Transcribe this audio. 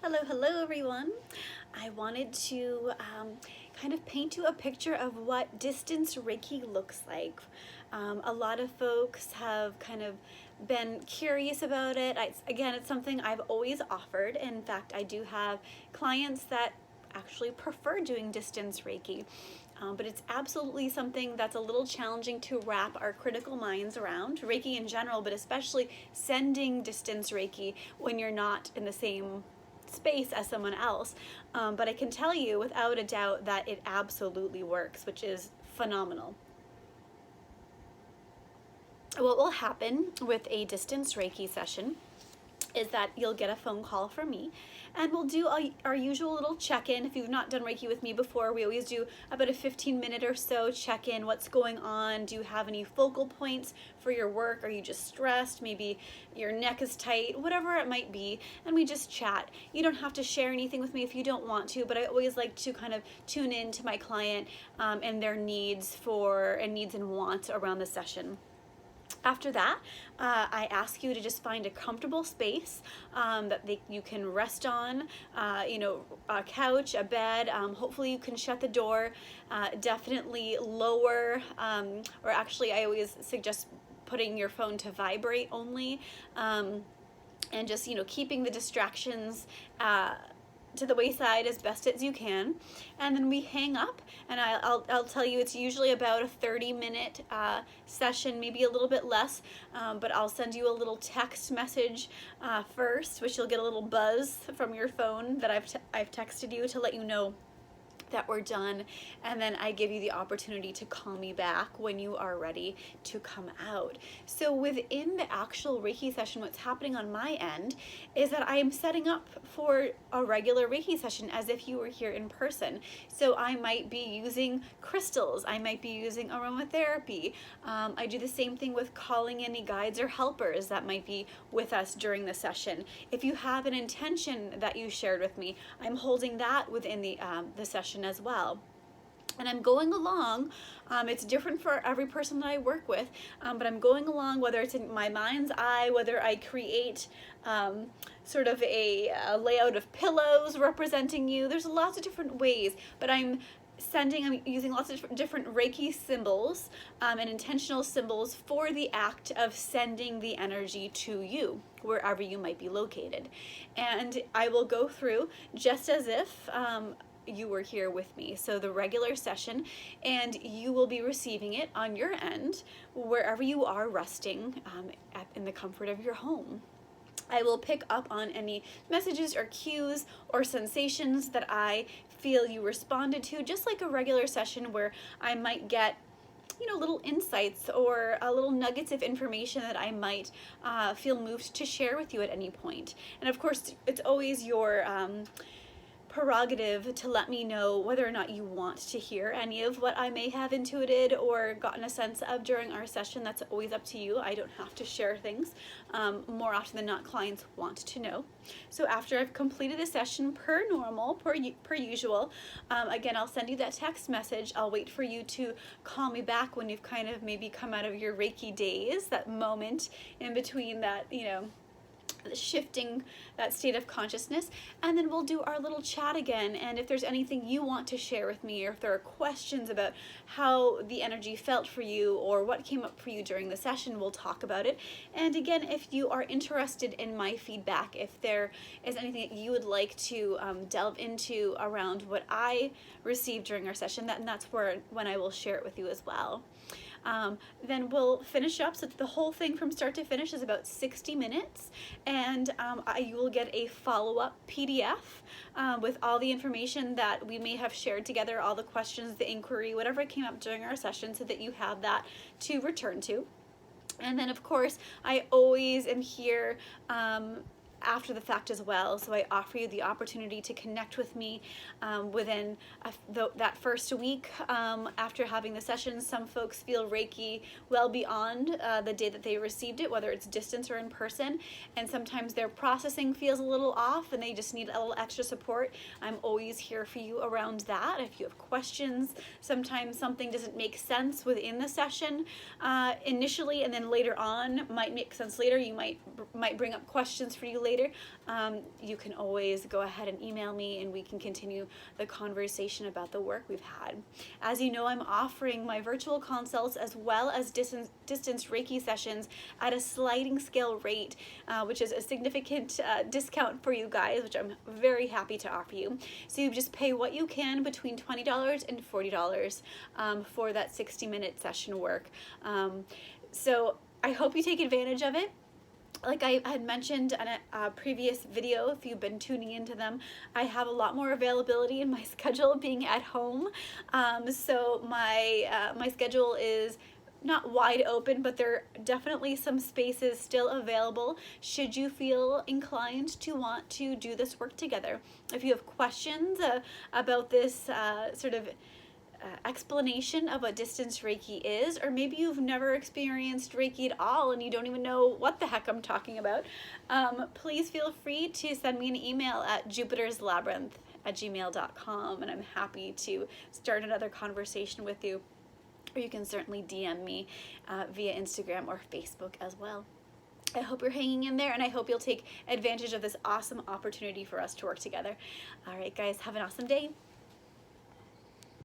Hello everyone. I wanted to kind of paint you a picture of what distance Reiki looks like. A lot of folks have kind of been curious about it. Again, it's something I've always offered. In fact, I do have clients that actually prefer doing distance Reiki. But it's absolutely something that's a little challenging to wrap our critical minds around. Reiki in general, but especially sending distance Reiki when you're not in the same space as someone else. But I can tell you without a doubt that it absolutely works, which is phenomenal. What will happen with a distance Reiki session is that you'll get a phone call from me and we'll do our usual little check-in. If you've not done Reiki with me before, we always do about a 15-minute or so check-in. What's going on? Do you have any focal points for your work? Are you just stressed? Maybe your neck is tight, whatever it might be, and we just chat. You don't have to share anything with me if you don't want to, but I always like to kind of tune in to my client and their needs and wants around the session. After that, I ask you to just find a comfortable space that you can rest on, a couch, a bed. Hopefully you can shut the door, definitely lower, or actually I always suggest putting your phone to vibrate only, and just, keeping the distractions to the wayside as best as you can. And then we hang up, and I'll tell you it's usually about a 30-minute session, maybe a little bit less, but I'll send you a little text message first, which you'll get a little buzz from your phone that I've texted you to let you know that we're done, and then I give you the opportunity to call me back when you are ready to come out. So within the actual Reiki session, what's happening on my end is that I am setting up for a regular Reiki session as if you were here in person. So I might be using crystals, I might be using aromatherapy. I do the same thing with calling any guides or helpers that might be with us during the session. If you have an intention that you shared with me, I'm holding that within the session as well. And I'm going along, it's different for every person that I work with, but I'm going along whether it's in my mind's eye, whether I create sort of a layout of pillows representing you. There's lots of different ways, but I'm using lots of different Reiki symbols and intentional symbols for the act of sending the energy to you, wherever you might be located. And I will go through just as if you were here with me. So the regular session, and you will be receiving it on your end, wherever you are resting in the comfort of your home. I will pick up on any messages or cues or sensations that I feel you responded to, just like a regular session where I might get little insights or little nuggets of information that I might feel moved to share with you at any point. And of course, it's always your prerogative to let me know whether or not you want to hear any of what I may have intuited or gotten a sense of during our session. That's always up to you. I don't have to share things. More often than not, clients want to know. So after I've completed the session per usual, again, I'll send you that text message. I'll wait for you to call me back when you've kind of maybe come out of your Reiki daze, that moment in between that, shifting that state of consciousness, and then we'll do our little chat again. And if there's anything you want to share with me, or if there are questions about how the energy felt for you or what came up for you during the session, we'll talk about it. And again, if you are interested in my feedback, if there is anything that you would like to delve into around what I received during our session, that's when I will share it with you as well. Then we'll finish up. So the whole thing from start to finish is about 60 minutes, and you will get a follow-up PDF with all the information that we may have shared together, all the questions, the inquiry, whatever came up during our session, so that you have that to return to. And then of course, I always am here after the fact as well. So I offer you the opportunity to connect with me within that first week after having the session. Some folks feel Reiki well beyond the day that they received it, whether it's distance or in person, and sometimes their processing feels a little off and they just need a little extra support. I'm always here for you around that. If you have questions, sometimes something doesn't make sense within the session initially, and then later on might make sense later. You might bring up questions for you later later, you can always go ahead and email me and we can continue the conversation about the work we've had. As you know, I'm offering my virtual consults as well as distance Reiki sessions at a sliding scale rate, which is a significant discount for you guys, which I'm very happy to offer you. So you just pay what you can between $20 and $40 for that 60-minute session work. So I hope you take advantage of it. Like I had mentioned in a previous video, if you've been tuning into them, I have a lot more availability in my schedule being at home. So my schedule is not wide open, but there are definitely some spaces still available should you feel inclined to want to do this work together. If you have questions about this sort of explanation of what distance Reiki is, or maybe you've never experienced Reiki at all and you don't even know what the heck I'm talking about, please feel free to send me an email at jupiterslabyrinth@gmail.com, and I'm happy to start another conversation with you. Or you can certainly DM me via Instagram or Facebook as well. I hope you're hanging in there, and I hope you'll take advantage of this awesome opportunity for us to work together. All right, guys, have an awesome day.